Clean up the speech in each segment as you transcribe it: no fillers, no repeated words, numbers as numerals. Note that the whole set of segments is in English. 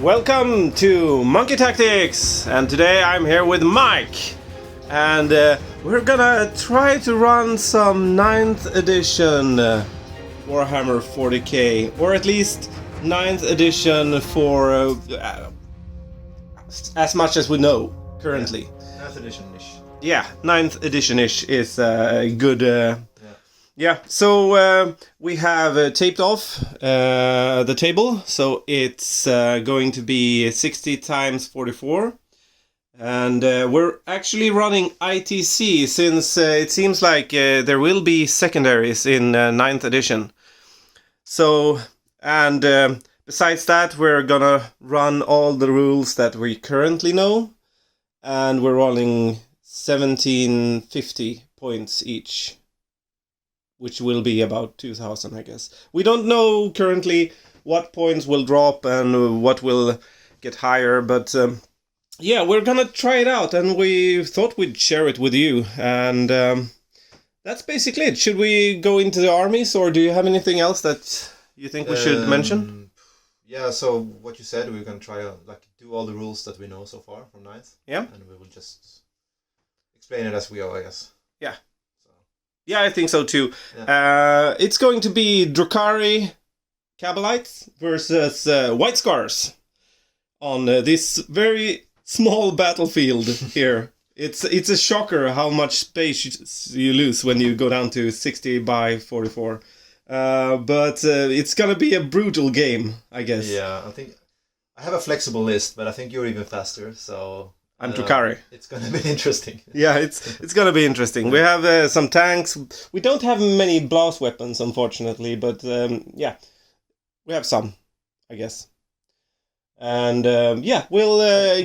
Welcome to Monkey Tactics, and today I'm here with Mike, and we're gonna try to run some 9th edition Warhammer 40k, or at least 9th edition for as much as we know currently. 9th edition-ish. Yeah, 9th edition-ish is a good... Yeah, so we have taped off the table, so it's going to be 60 times 44, and we're actually running ITC since it seems like there will be secondaries in 9th edition. So, and besides that, we're gonna run all the rules that we currently know, and we're rolling 1750 points each, which will be about 2,000, I guess. We don't know currently what points will drop and what will get higher, but yeah, we're gonna try it out, and we thought we'd share it with you, and that's basically it. Should we go into the armies, or do you have anything else that you think we should mention? Yeah, so what you said, we're gonna try to do all the rules that we know so far from 9th. Yeah. And we will just explain it as we go, I guess. Yeah. Yeah, I think so too. Yeah. It's going to be Drukhari Cabalites versus White Scars on this very small battlefield here. It's a shocker how much space you lose when you go down to 60 by 44. But it's gonna be a brutal game, I guess. Yeah, I think I have a flexible list, but I think you're even faster, so... I'm Drukhari. It's gonna be interesting. Yeah, it's gonna be interesting. We have some tanks. We don't have many blast weapons, unfortunately, but yeah, we have some, I guess. And yeah, we'll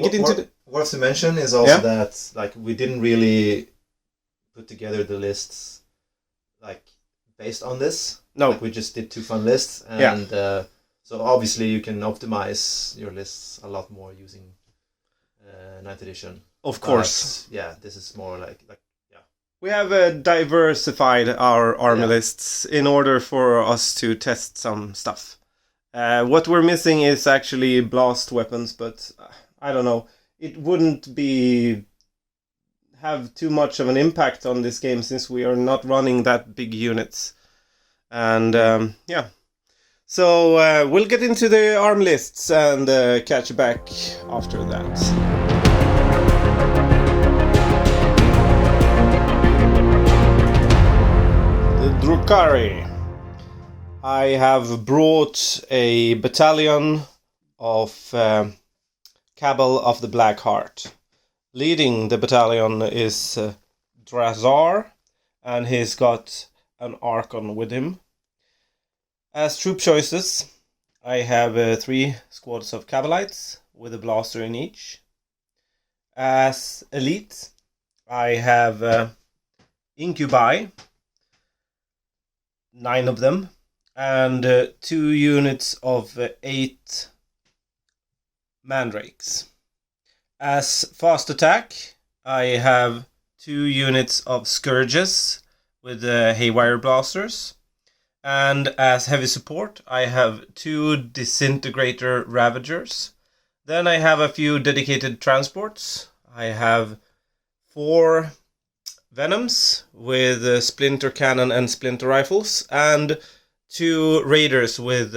get into the... Worth to mention is also that we didn't really put together the lists based on this. No, we just did 2 fun lists, and so obviously you can optimize your lists a lot more using 9th edition. Of course. But, yeah, this is more we have diversified our army lists in order for us to test some stuff. What we're missing is actually blast weapons, but I don't know. It wouldn't have too much of an impact on this game since we are not running that big units. And yeah. So we'll get into the arm lists and catch you back after that. Drukhari. I have brought a battalion of Cabal of the Black Heart. Leading the battalion is Drazar, and he's got an Archon with him. As troop choices, I have 3 squads of Cabalites with a blaster in each. As elite, I have Incubi, 9 of them, and 2 units of 8 Mandrakes. As fast attack, I have 2 units of Scourges with Haywire Blasters. And as heavy support, I have 2 Disintegrator Ravagers. Then I have a few dedicated transports. I have 4 Venoms with Splinter Cannon and Splinter Rifles, and 2 Raiders with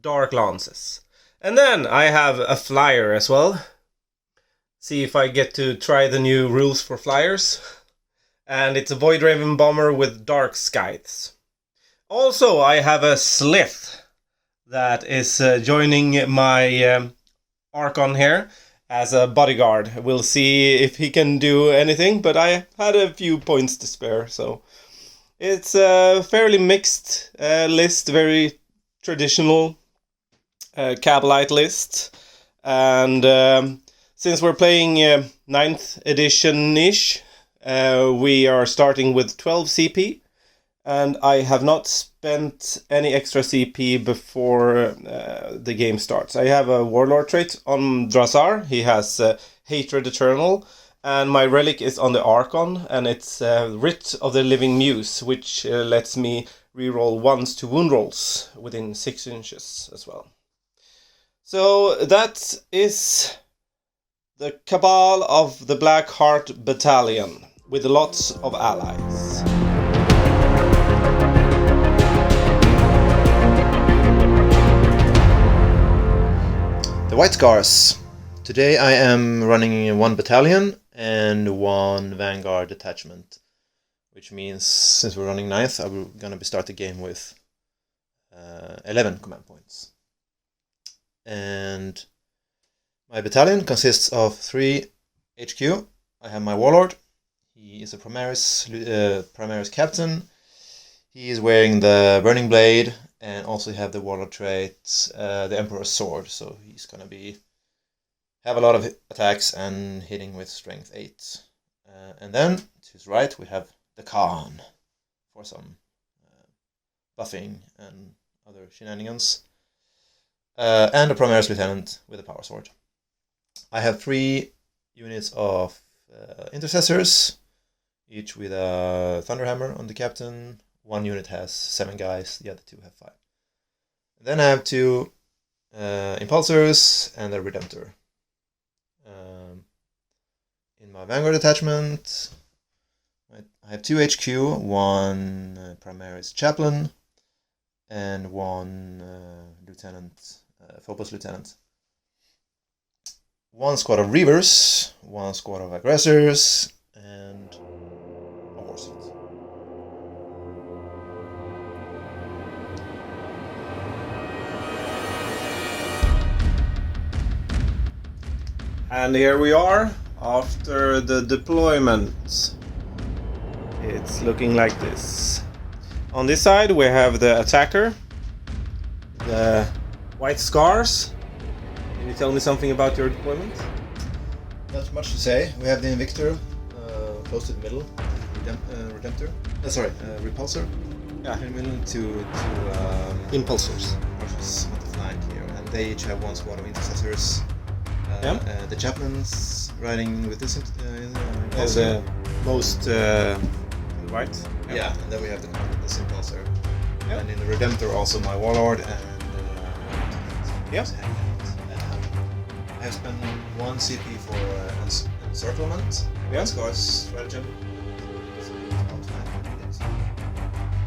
Dark Lances. And then I have a Flyer as well. See if I get to try the new rules for Flyers. And it's a Void Raven Bomber with Dark Scythes. Also, I have a Slith that is joining my Archon here as a bodyguard. We'll see if he can do anything, but I had a few points to spare, so it's a fairly mixed list, very traditional Cabalite list, and since we're playing 9th edition-ish, we are starting with 12 CP, and I have not spent any extra CP before the game starts. I have a Warlord trait on Drazar. He has Hatred Eternal, and my relic is on the Archon, and it's Writ of the Living Muse, which lets me reroll 1s to wound rolls within 6 inches as well. So that is the Cabal of the Black Heart Battalion with lots of allies. The White Scars. Today I am running 1 battalion and 1 vanguard detachment, which means since we're running 9th, I'm gonna start the game with 11 command points. And my battalion consists of 3 HQ. I have my warlord. He is a Primaris captain. He is wearing the burning blade, and also have the warlord trait, the Emperor's sword. So he's gonna have a lot of attacks and hitting with strength 8. And then to his right we have the Khan for some buffing and other shenanigans. And a Primaris lieutenant with a power sword. I have 3 units of intercessors, each with a thunderhammer on the captain. 1 unit has 7 guys, the other 2 have 5. Then I have 2 impulsors and a redemptor. In my vanguard detachment, I have 2 HQ, 1 Primaris chaplain, and 1 lieutenant, Phobos lieutenant. 1 squad of reavers, 1 squad of aggressors, and a horse fleet. And here we are after the deployment. It's looking like this. On this side we have the attacker, the White Scars. Can you tell me something about your deployment? Not much to say. We have the Invictor close to the middle, Redemptor. Repulsor. Yeah. In the middle, two Impulsors. archers on the flank here, and they each have 1 squad of intercessors. The chaplains riding with this As impulsor. most right. Yeah, and then we have this impulsor. Yeah. And in the Redemptor also my warlord and Yeah. I have spent 1 CP for encirclement. Yeah. Scars stratagem.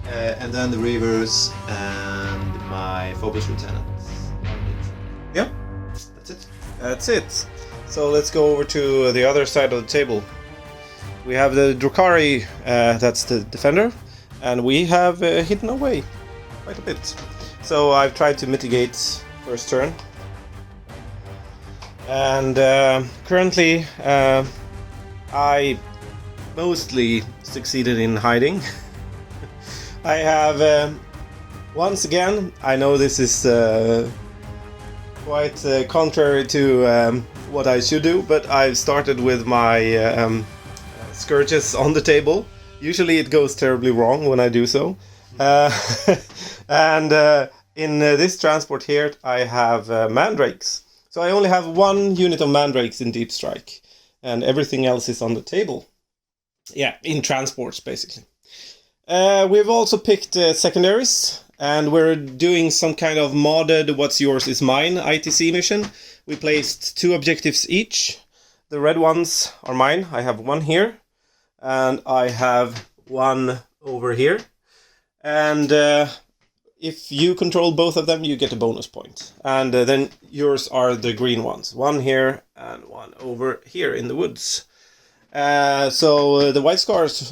And then the Reavers and my Phobos lieutenant. Yeah. That's it. That's it. So let's go over to the other side of the table. We have the Drukhari, that's the defender, and we have hidden away quite a bit. So I've tried to mitigate first turn. And currently I mostly succeeded in hiding. I have, once again, I know this is quite contrary to what I should do, but I've started with my scourges on the table. Usually it goes terribly wrong when I do so. And in this transport here I have mandrakes. So I only have 1 unit of mandrakes in deep strike, and everything else is on the table. Yeah, in transports basically. We've also picked secondaries, and we're doing some kind of modded what's yours is mine ITC mission. We placed 2 objectives each. The red ones are mine. I have 1 here, and I have 1 over here. And if you control both of them, you get a bonus point. And then yours are the green ones. 1 here and 1 over here in the woods. So the White Scars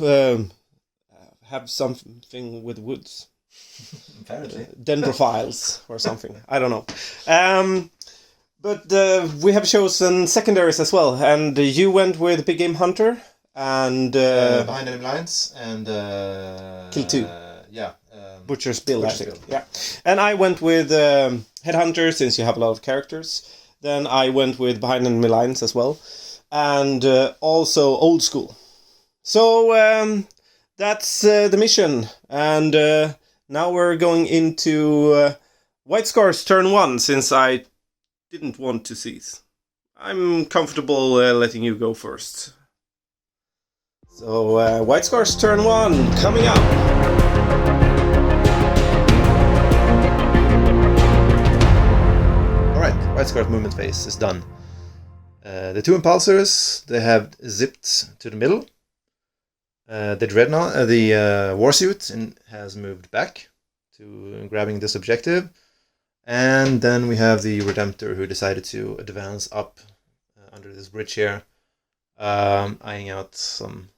have something with woods. Apparently. Dendrophiles or something. I don't know. But we have chosen secondaries as well. And you went with Big Game Hunter and... behind enemy lines and... Kill 2. Yeah. Butcher's Bill, I Butcher's think. Bill. Yeah. And I went with Headhunter, since you have a lot of characters. Then I went with Behind Enemy Lines as well. And also Old School. So that's the mission. And now we're going into White Scars turn 1, since I didn't want to seize. I'm comfortable letting you go first. So White Scars turn 1 coming up. Alright, White movement phase is done. The 2 impulsors, they have zipped to the middle. The dreadnought, the warsuit has moved back to grabbing this objective. And then we have the Redemptor, who decided to advance up under this bridge here, eyeing out some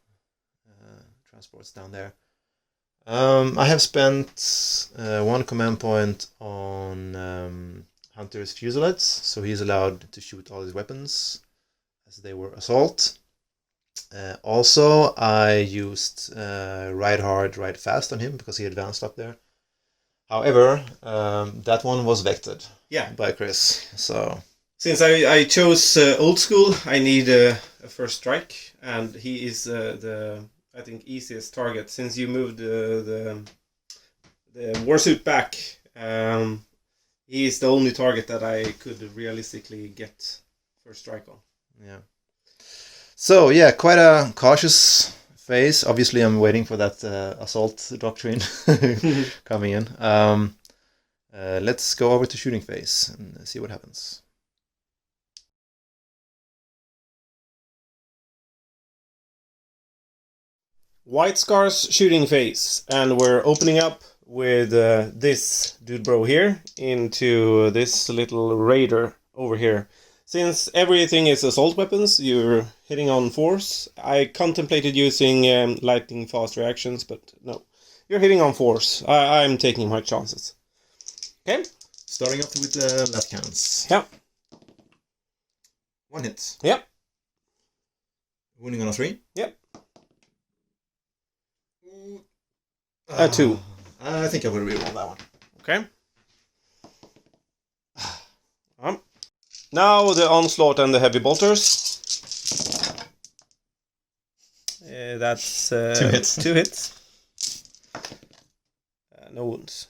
transports down there. I have spent 1 command point on Hunter's Fusillades, so he's allowed to shoot all his weapons as they were assault. Also, I used Ride Hard, Ride Fast on him because he advanced up there. However, that one was vected by Chris. So since I chose old school, I need a first strike, and he is the I think easiest target since you moved the warsuit back. He is the only target that I could realistically get first strike on. Yeah. So yeah, quite a cautious phase. Obviously, I'm waiting for that assault doctrine coming in. Let's go over to shooting phase and see what happens. White Scars shooting phase, and we're opening up with this dude bro here into this little raider over here. Since everything is assault weapons, you're hitting on force. I contemplated using lightning fast reactions, but no. You're hitting on force. I'm taking my chances. Okay? Starting off with the left cannons. Yeah. 1 hit. Yep. Wounding on a 3. Yep. 2. I think I will reroll that one. Okay. Now the onslaught and the heavy bolters. That's 2 hits. 2 hits. No wounds.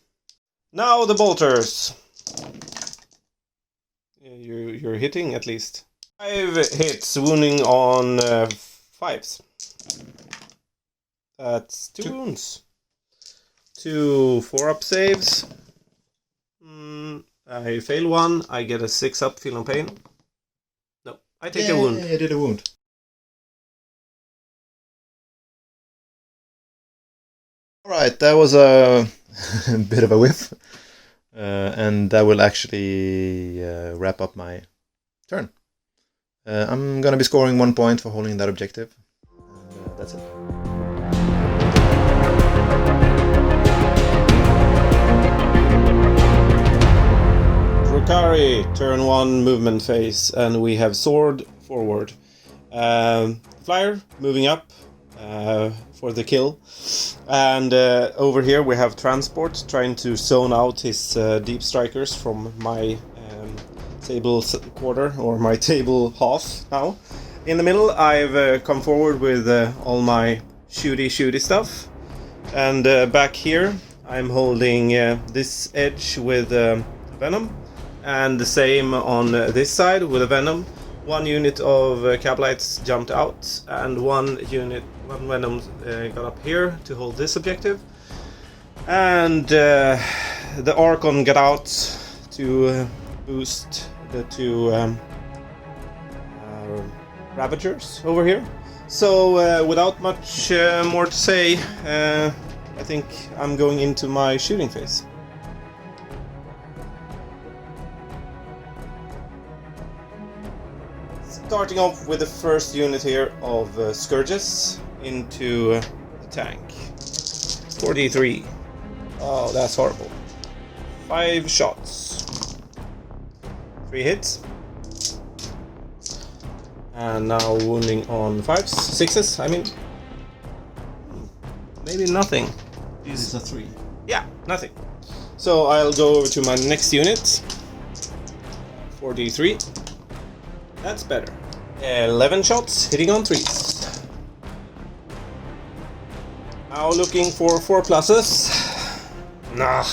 Now the bolters. You're hitting at least. 5 hits, wounding on 5s. That's 2 wounds. 2 4-up saves. I fail 1, I get a 6-up, feel no pain. No, I take a wound. Yeah, I did a wound. Alright, that was a bit of a whiff. And that will actually wrap up my turn. I'm gonna be scoring 1 point for holding that objective. And that's it. Drukhari, turn 1 movement phase, and we have sword forward. Flyer moving up for the kill, and over here we have transport trying to zone out his deep strikers from my table quarter, or my table half now. In the middle I've come forward with all my shooty stuff, and back here I'm holding this edge with venom. And the same on this side with a venom. 1 unit of Cablites jumped out, and 1 venom got up here to hold this objective. And the Archon got out to boost the 2 Ravagers over here. So without much more to say, I think I'm going into my shooting phase. Starting off with the first unit here of Scourges into the tank. 43. Oh, that's horrible. 5 shots. 3 hits. And now wounding on 5s. 6s, I mean. Maybe nothing. This is a 3. Yeah, nothing. So I'll go over to my next unit. 43. That's better. 11 shots, hitting on 3s. Now looking for 4 pluses. Nah,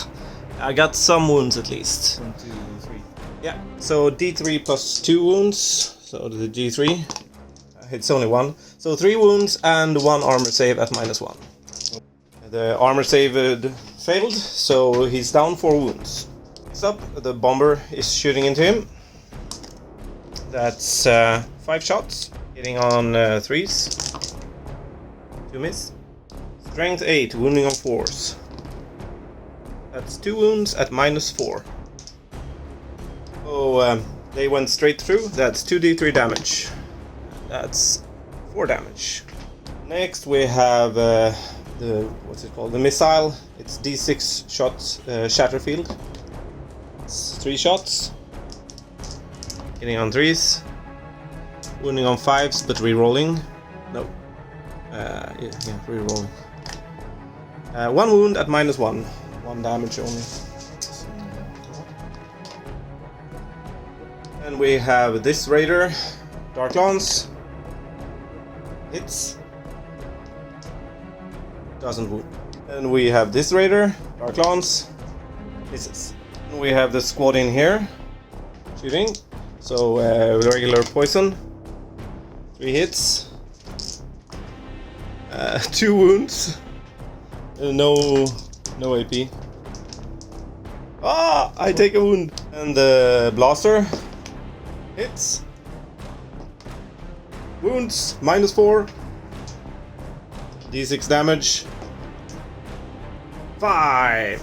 I got some wounds at least. 1, 2, 3. Yeah, so D3 plus 2 wounds. So the D3 hits only 1. So 3 wounds and 1 armor save at -1. The armor save failed, so he's down 4 wounds. Next up, the bomber is shooting into him. That's 5 shots, hitting on 3s. 2 miss. Strength 8, wounding on 4s. That's 2 wounds at -4. So they went straight through. That's 2d3 damage. That's 4 damage. Next we have the missile. It's d6 shots Shatterfield. It's 3 shots. Hitting on 3s. Wounding on 5s, but re-rolling. No. Yeah, re-rolling. 1 wound at -1. 1 damage only. And we have this raider, Dark Lance. Hits. Doesn't wound. And we have this raider, Dark Lance. Misses. And we have the squad in here, shooting. So regular poison. 3 hits. 2 wounds. No AP. Ah! I take a wound. And the blaster hits. Wounds -4. D6 damage. 5.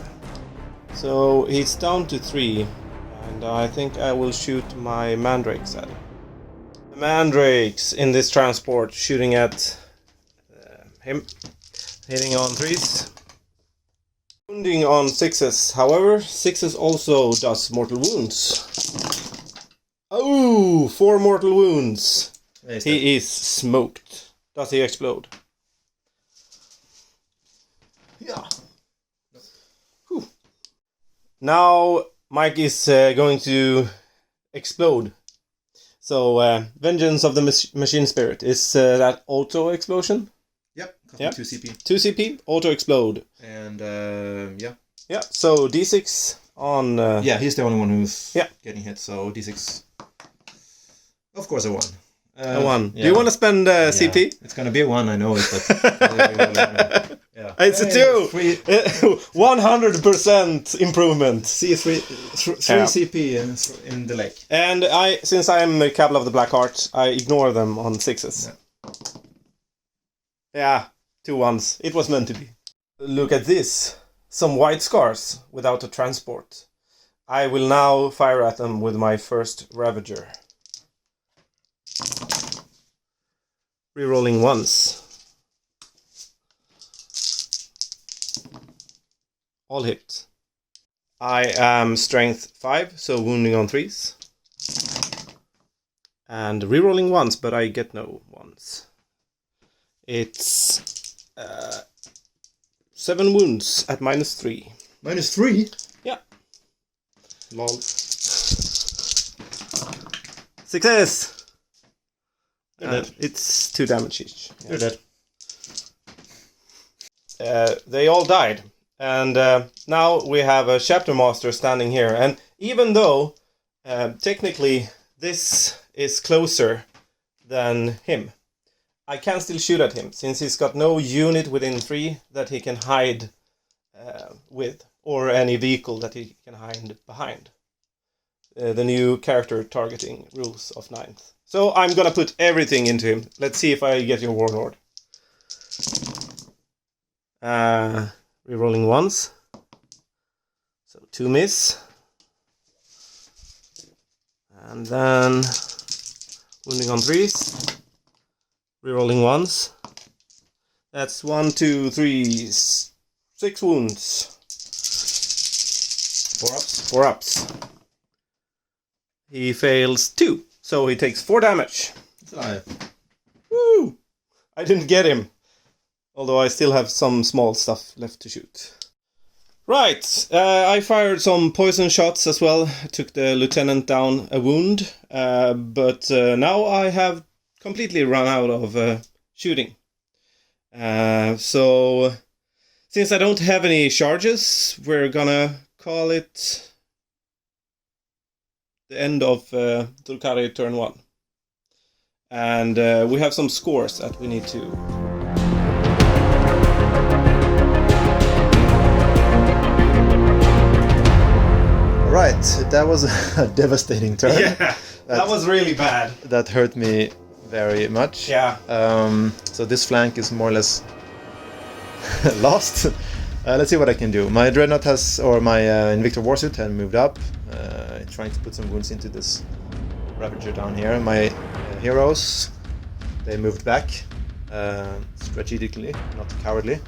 So he's down to 3. And I think I will shoot my mandrakes at him. The mandrakes in this transport shooting at him. Hitting on 3s. Wounding on 6s. However, 6s also does mortal wounds. Oh, 4 mortal wounds. He is smoked. Does he explode? Yeah. Whew. Now Mike is going to explode. So, Vengeance of the Machine Spirit. Is that auto explosion? Yep. Yep. 2 CP. 2 CP, auto explode. And yeah. Yeah, so D6 on... Yeah, he's the only one who's Yeah. getting hit, so D6. Of course, a 1. A 1. Yeah. Do you want to spend CP? It's gonna be a 1, I know it, but... yeah. It's a 2! 100% improvement. See, 3 Yeah. CP in the lake. And since I'm a couple of the Black Heart, I ignore them on 6s. Yeah, 2 1s. It was meant to be. Look at this. Some white scars without a transport. I will now fire at them with my first Ravager. Rerolling once. All hit. I am strength 5, so wounding on 3s. And rerolling once, but I get no ones. It's 7 wounds at -3. -3? Yeah. Lol. Success! They're dead. It's 2 damage each. They're dead. They all died. And now we have a chapter master standing here. And even though technically this is closer than him, I can still shoot at him, since he's got no unit within 3 that he can hide with, or any vehicle that he can hide behind. The new character targeting rules of 9th. So I'm gonna put everything into him. Let's see if I get your Warlord. Rerolling once. So 2 miss. And then wounding on 3s. Rerolling once. That's 1, 2, 3, 6 wounds. 4 ups. 4 ups. He fails 2, so he takes 4 damage. It's alive. Woo! I didn't get him. Although I still have some small stuff left to shoot. Right, I fired some poison shots as well. I took the lieutenant down a wound. But now I have completely run out of shooting. So, since I don't have any charges, we're gonna call it the end of Drukhari turn 1. And we have some scores that we need to... Right, that was a devastating turn. Yeah. That was really bad. That hurt me very much. Yeah. So this flank is more or less lost. Let's see what I can do. My Dreadnought has, or my Invictor Warsuit had moved up, trying to put some wounds into this Ravager down here. My heroes, they moved back, strategically, not cowardly.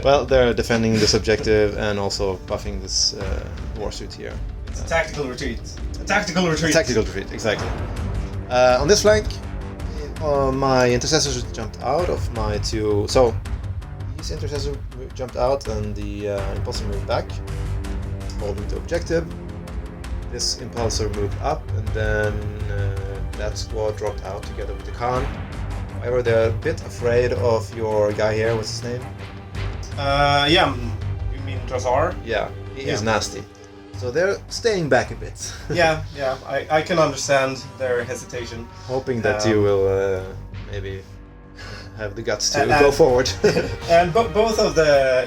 Well, they're defending this objective and also buffing this Warsuit here. It's a tactical retreat. A tactical retreat. Tactical retreat, exactly. On this flank, my intercessors jumped out of my two. So these intercessors jumped out, and the impulsor moved back, holding the objective. This impulsor moved up, and then that squad dropped out together with the Khan. However, they're a bit afraid of your guy here. What's his name? Yeah. You mean Drukhari? Yeah, he is nasty. So they're staying back a bit. Yeah. I can understand their hesitation. Hoping that you will maybe have the guts to go forward. And both of the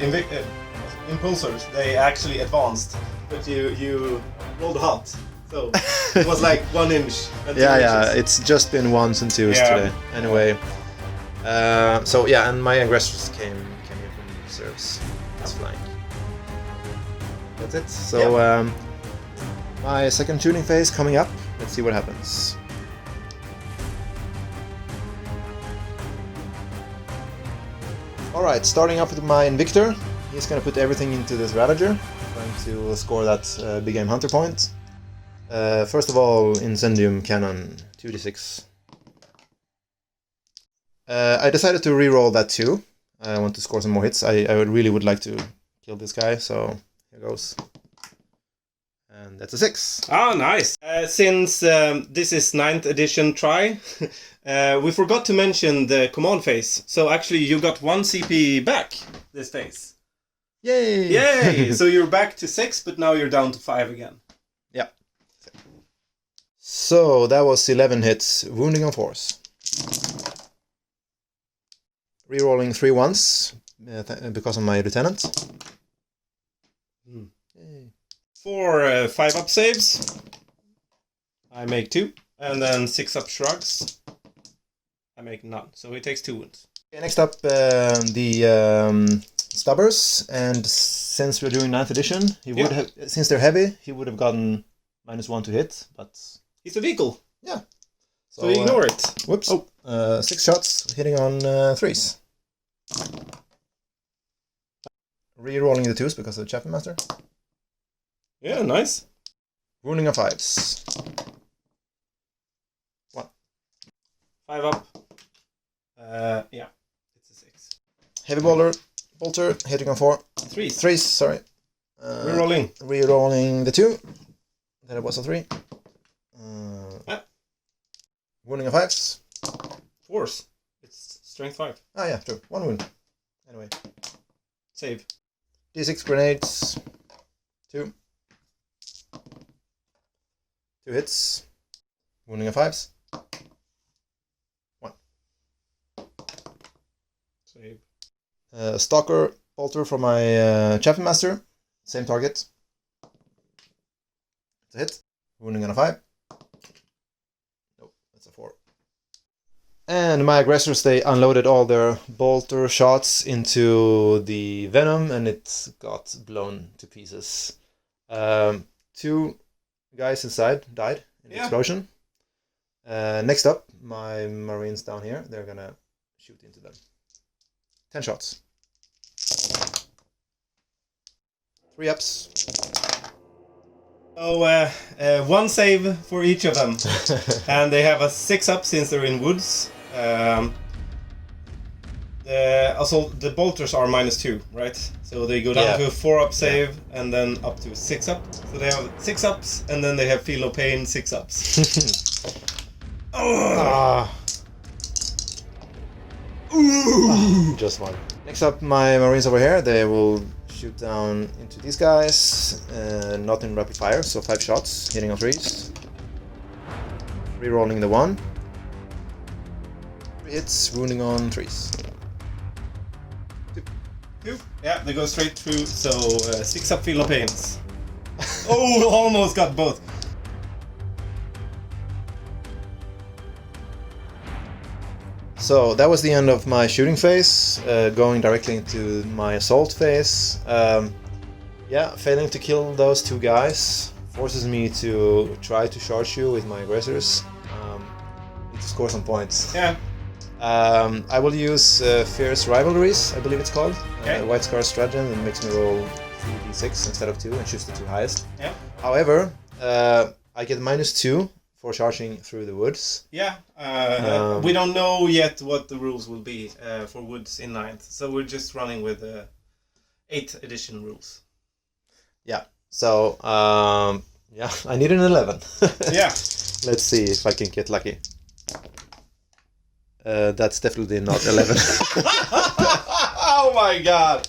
impulsors, they actually advanced, but you rolled hot. So it was like 1 inch. And 2 inches. It's just been 1s and 2s today. Anyway, so yeah, and my aggressors came in from reserves. That's flank. That's it. So my second tuning phase coming up. Let's see what happens. Alright, starting off with my Invictor. He's gonna put everything into this Ravager, trying to score that big game hunter point. First of all, Incendium Cannon, 2d6. I decided to reroll that too. I want to score some more hits. I really would like to kill this guy, so here goes. And that's a 6. Ah, nice. Since this is 9th edition try, we forgot to mention the command phase. So actually you got 1 CP back this phase. Yay! Yay! So you're back to 6, but now you're down to 5 again. Yeah. So that was 11 hits, wounding on force. Rerolling 3 1s because of my lieutenant. Yay. 4 5-up saves. I make 2. And then 6-up shrugs. I make none. So he takes 2 wounds. Okay, next up, the Stubbers. And since we're doing 9th edition, he would have, since they're heavy, he would have gotten -1 to hit, but he's a vehicle. Yeah. So ignore it. Whoops. 6 shots, hitting on 3s. Re-rolling the 2s because of the Chaplain Master. Yeah, nice. Wounding on 5s. 1. 5 up. Yeah, it's a 6. Heavy bolter, hitting on 4. 3s. 3s, sorry. Re-rolling. Re-rolling the 2. That was a 3. Wounding on 5s. 4s. It's strength 5. Ah, yeah, true. 1 wound. Anyway. Save. D6 grenades. 2. 2 hits. Wounding on 5s. 1. Save. Stalker bolter from my Chaplain Master. Same target. It's a hit. Wounding on a 5. Nope, that's a 4. And my aggressors, they unloaded all their bolter shots into the venom, and it got blown to pieces. 2 guys inside died in the explosion. Next up, my marines down here, they're gonna shoot into them. 10 shots. 3 ups. So 1 save for each of them. And they have a 6 up since they're in woods. Also, the bolters are -2, right? So they go down to a 4 up save and then up to a 6 up. So they have 6 ups and then they have feel no pain 6 ups. Just 1. Next up, my marines over here, they will shoot down into these guys, not in rapid fire, so 5 shots, hitting on 3s. Rerolling the 1. 3 hits, wounding on 3s. 2. Yeah, they go straight through, so 6 up feel no pains. Oh, almost got both. So that was the end of my shooting phase, going directly into my assault phase. Yeah, failing to kill those two guys forces me to try to charge you with my aggressors. Need to score some points. Yeah. I will use Fierce Rivalries, I believe it's called. Okay. White Scar Stratagem, and makes me roll 3d6 instead of 2 and choose the two highest. Yeah. However, I get -2 for charging through the woods. Yeah. We don't know yet what the rules will be for woods in 9th, so we're just running with 8th edition rules. Yeah. So, yeah, I need an 11. Yeah. Let's see if I can get lucky. That's definitely not 11. Oh my god!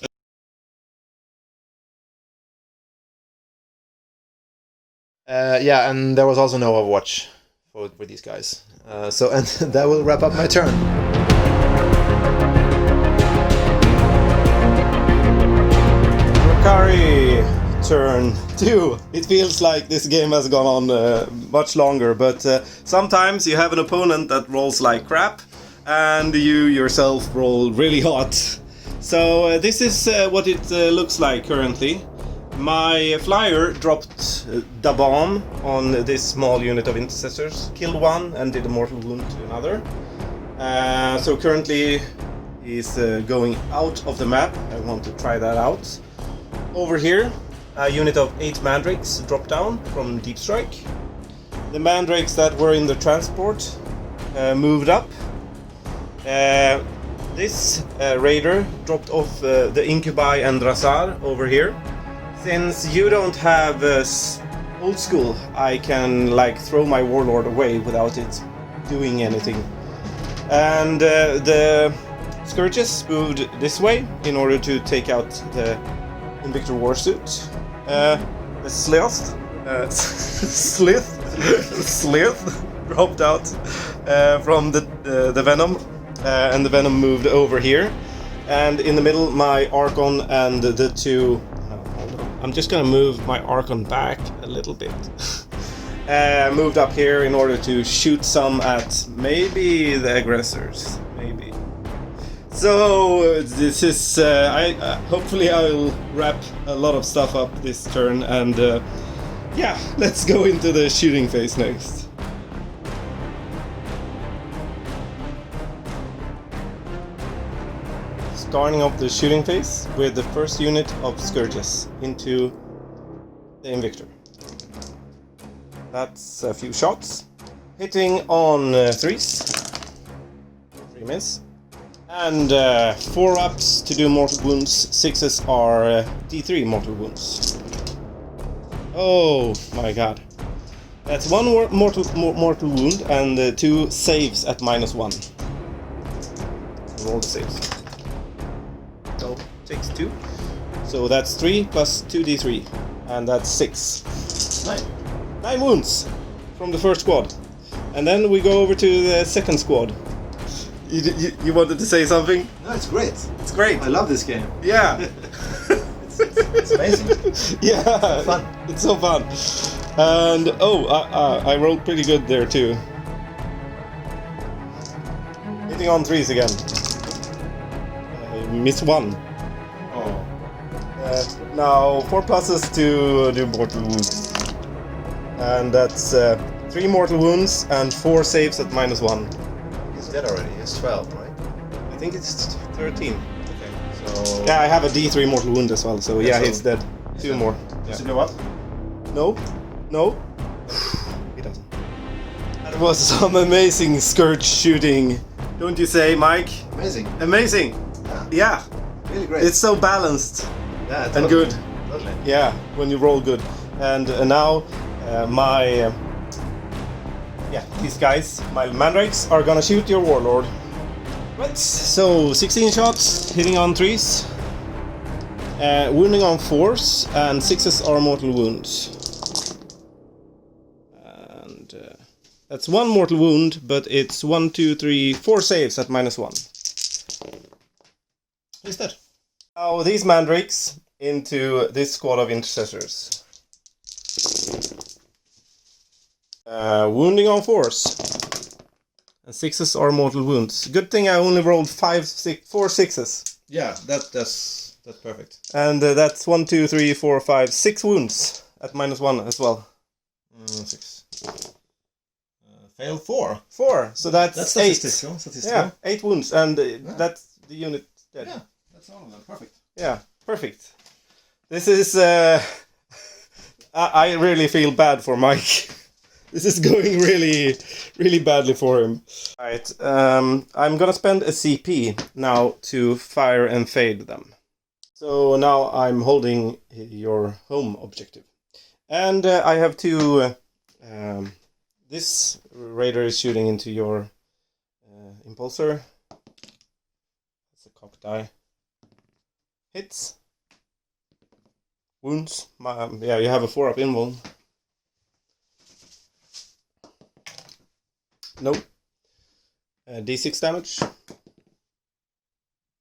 Yeah, and there was also no Overwatch for these guys. So, and that will wrap up my turn. Drukhari, turn 2. It feels like this game has gone on much longer, but sometimes you have an opponent that rolls like crap, and you yourself roll really hot. So this is what it looks like currently. My flyer dropped the bomb on this small unit of intercessors, killed one and did a mortal wound to another. So currently he's going out of the map. I want to try that out. Over here, a unit of 8 mandrakes dropped down from Deep Strike. The mandrakes that were in the transport moved up. This raider dropped off the Incubi and Razar over here. Since you don't have old school, I can like throw my warlord away without it doing anything. And the Scourges moved this way in order to take out the Invictor Warsuit. The Slith dropped out from the Venom, and the Venom moved over here. And in the middle, my Archon and the two... I'm just gonna move my Archon back a little bit. Moved up here in order to shoot some at maybe the aggressors, maybe. So this is hopefully I'll wrap a lot of stuff up this turn, and yeah, let's go into the shooting phase next. Starting off the shooting phase with the first unit of Scourges into the Invictor. That's a few shots. Hitting on 3s. 3 miss. And 4 ups to do mortal wounds. 6s are D3 mortal wounds. Oh my god. That's 1 mortal wound and 2 saves at -1. Roll the saves. So takes 2. So that's 3 plus 2d3. And that's 6. 9 wounds from the first squad. And then we go over to the second squad. You wanted to say something? No, it's great. It's great. I love this game. Yeah. It's amazing. Yeah. It's fun. It's so fun. And I rolled pretty good there too. Hitting on 3s again. I missed 1. Oh. Now 4 pluses to do mortal wounds. And that's 3 mortal wounds and 4 saves at -1. He's dead already. He's 12, right? I think it's 13. Okay. So. Yeah, I have a D3 mortal wound as well, so yeah, so he's dead. 2 more. Does he blow up? No. He doesn't. That was some amazing Scourge shooting. Don't you say, Mike? Amazing. Amazing. Yeah. Really great. It's so balanced yeah, and totally. good. Totally. Yeah, when you roll good. And now my these guys, my mandrakes, are gonna shoot your warlord. Right. So 16 shots, hitting on 3s, wounding on 4s, and 6s are mortal wounds. And that's 1 mortal wound, but it's 1, 2, 3, 4 saves at -1. He's dead. Now these mandrakes into this squad of intercessors. Wounding on 4s. And 6s are mortal wounds. Good thing I only rolled 4 6s. Yeah, that's perfect. And that's 1, 2, 3, 4, 5, 6 wounds at -1 as well. 6. Fail 4. 4. So that's 8. Statistical. Yeah, 8 wounds, and that's the unit dead. Yeah, that's all of them. Perfect. Yeah, perfect. This is. I really feel bad for Mike. This is going really, really badly for him. Alright, I'm gonna spend a CP now to fire and fade them. So now I'm holding your home objective. And I have 2. This raider is shooting into your impulsor. It's a cock die. Hits. Wounds. Yeah, you have a 4-up invuln. Nope. D6 damage.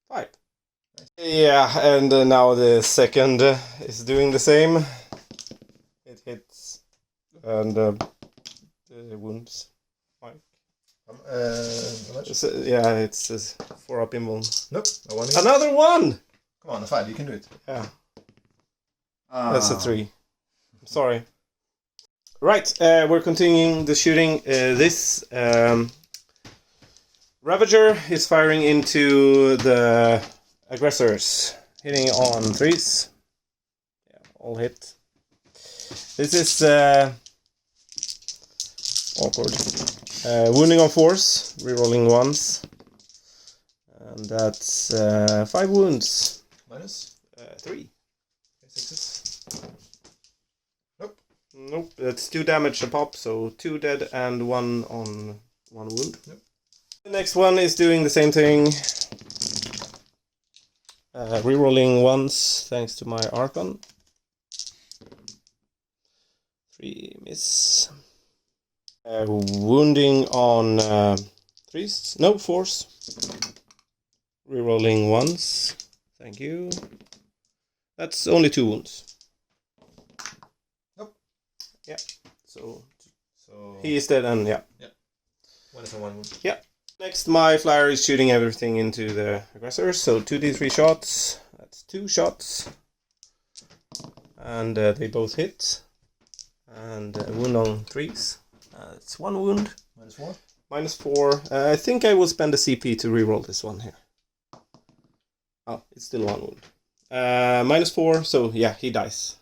5. Yeah, and now the second is doing the same. It hits and the wounds. Yeah, it's a 4-up invuln. Nope, no one. Another one! Come on, a 5, you can do it. Yeah. That's a 3. I'm sorry. Right, we're continuing the shooting. This Ravager is firing into the aggressors, hitting on 3s. Yeah, all hit. This is awkward. Wounding on 4s, rerolling 1s. And that's 5 wounds. Minus? 3. 6s. Nope, that's 2 damage a pop, so 2 dead and 1 on 1 wound. Yep. The next one is doing the same thing. Rerolling 1s thanks to my Archon. 3 miss. Wounding on 3s, no 4s. Rerolling 1s, thank you. That's only 2 wounds. Yeah, so he is dead, and yeah. 1 is on 1 wound. Yeah. Next, my flyer is shooting everything into the aggressors, so 2d3 shots. That's 2 shots. And they both hit. And wound on 3s. It's 1 wound. Minus 4? Minus 4. I think I will spend a CP to reroll this one here. Oh, it's still 1 wound. Minus 4, so yeah, he dies.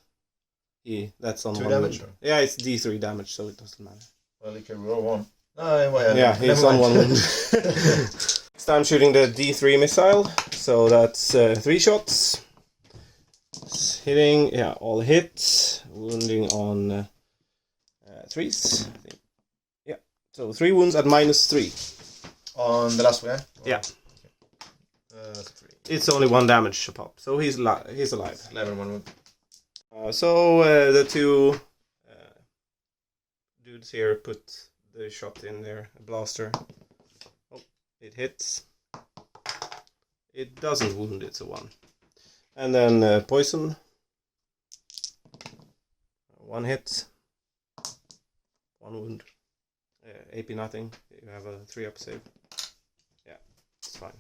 That's on 2 1 damage? wound. Yeah, it's D3 damage, so it doesn't matter. Well, you can roll 1. Well, yeah, he's on 1 wound. Next I'm shooting the D3 missile, so that's 3 shots. It's hitting, yeah, all hit. Wounding on 3s. I think. Yeah, so 3 wounds at -3. On the last one, yeah? That's a 3. It's only 1 damage a pop, so he's alive. 11 1 wound. So the 2 dudes here put the shot in there, a blaster. Oh, it hits. It doesn't wound, it's a 1. And then poison. 1 hit. 1 wound. AP nothing. You have a 3-up save. Yeah, it's fine.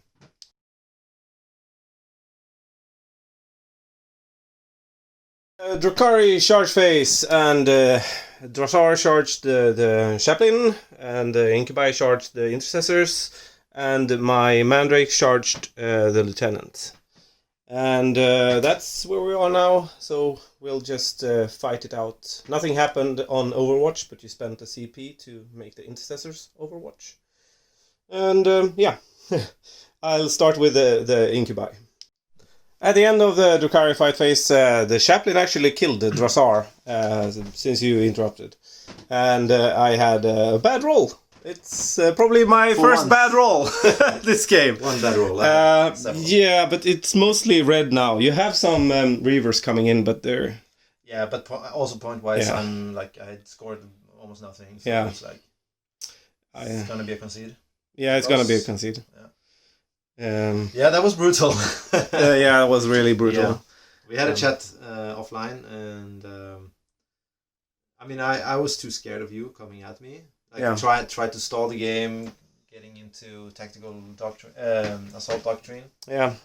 Drukhari charge phase, and Drossar charged the chaplain, and Incubi charged the intercessors, and my Mandrake charged the lieutenant. And that's where we are now, so we'll just fight it out. Nothing happened on Overwatch, but you spent a CP to make the intercessors Overwatch. And yeah, I'll start with the Incubi. At the end of the Drukhari fight phase, the chaplain actually killed the Drossar, since you interrupted. And I had a bad roll. It's probably my first bad roll this game. 1 bad roll. Yeah, but it's mostly red now. You have some reavers coming in, but they're... Yeah, but also point-wise, Yeah. I'm like, I had scored almost nothing. So Yeah. it's like, it's gonna be a concede. Yeah, it's gonna be a concede. Yeah, that was brutal. Yeah, it was really brutal. Yeah. We had a chat offline, and I mean, I was too scared of you coming at me. Like, Yeah. tried to stall the game, getting into tactical doctrine, assault doctrine. Yeah.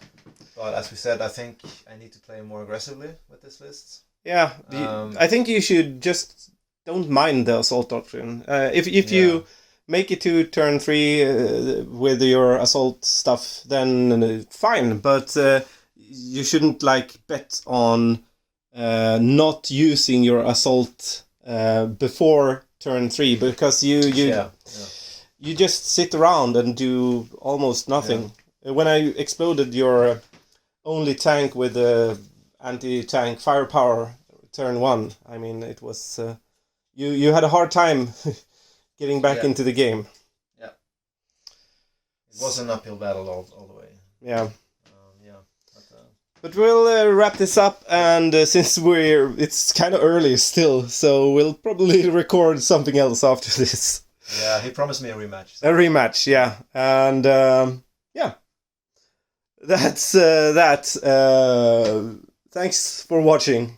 But as we said, I think I need to play more aggressively with this list. Yeah. I think you should just don't mind the assault doctrine. If you make it to turn 3 with your assault stuff, then fine. But you shouldn't like bet on not using your assault before turn 3, because you just sit around and do almost nothing. When I exploded your only tank with anti-tank firepower turn 1, I mean, it was you had a hard time getting back into the game. Yeah, it was an uphill battle all the way. Yeah. But But we'll wrap this up, and since it's kind of early still, so we'll probably record something else after this. yeah, he promised me a rematch. A rematch, yeah. And yeah, that's that. Thanks for watching.